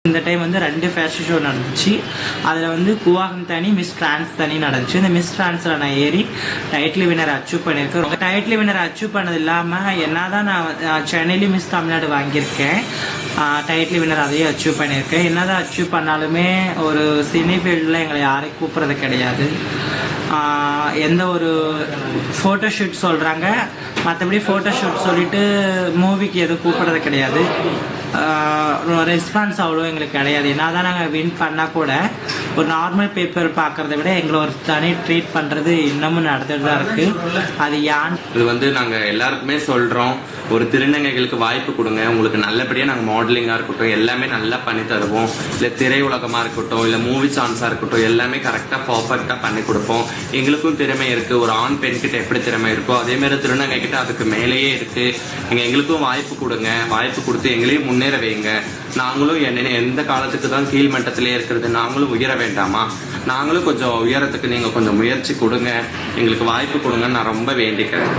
இந்த டைம் வந்து 2 fashion show நடந்துச்சு. அதில் வந்து குவாகம் தனி, மிஸ் ஃப்ரான்ஸ் தனி நடந்துச்சு. இந்த மிஸ் ஃப்ரான்ஸில் நான் ஏறி டைட்டில் வினர் அச்சீவ் பண்ணியிருக்கேன். டைட்டில் வினர் அச்சீவ் பண்ணது இல்லாமல் என்ன தான் நான் சென்னையிலேயும் மிஸ் தமிழ்நாடு வாங்கியிருக்கேன். டைட்டில் வினர் அதையும் அச்சீவ் பண்ணியிருக்கேன். என்ன தான் அச்சீவ் பண்ணாலுமே ஒரு சினி ஃபீல்டில் எங்களை யாரையும் கூப்பிட்றது கிடையாது. எந்த ஒரு ஃபோட்டோஷூட் சொல்கிறாங்க, மற்றபடி ஃபோட்டோஷூட் சொல்லிட்டு மூவிக்கு எதுவும் கூப்பிட்றது கிடையாது. ரெஸ்பான்ஸ் அவ்வளோ எங்களுக்கு கிடையாது. என்ன தான் நாங்கள் வின் பண்ணால் கூட ஒரு நார்மல் பேப்பர் பார்க்குறத விட எங்களை ஒரு தனி ட்ரீட் பண்ணுறது இன்னமும் நடந்துட்டு தான் இருக்குது. அது இது வந்து நாங்கள் எல்லாருக்குமே சொல்கிறோம், ஒரு திருநங்கைகளுக்கு வாய்ப்பு கொடுங்க. உங்களுக்கு நல்லபடியாக நாங்கள் மாடலிங்காக இருக்கட்டும் எல்லாமே நல்லா பண்ணி தருவோம். இல்லை திரையுலகமாக இருக்கட்டும், இல்லை மூவி சான்ஸாக இருக்கட்டும், எல்லாமே கரெக்டாக பர்ஃபெக்டாக பண்ணி கொடுப்போம். எங்களுக்கும் திறமை இருக்குது. ஒரு ஆண் பெண் கிட்ட எப்படி திறமை இருக்கோ அதேமாரி திருநங்கை கிட்ட அதுக்கு மேலேயே இருக்குது. நீங்கள் எங்களுக்கும் வாய்ப்பு கொடுங்க. வாய்ப்பு கொடுத்து எங்களையும் முன்னேற வைங்க. நாங்களும் எந்த காலத்துக்கு தான் கீழ்மட்டத்திலே இருக்கிறது, நாங்களும் உயர வேண்டாமா? நாங்களும் கொஞ்சம் உயரத்துக்கு நீங்கள் கொஞ்சம் முயற்சி கொடுங்க, எங்களுக்கு வாய்ப்பு கொடுங்கன்னு நான் ரொம்ப வேண்டிக்கிறேன்.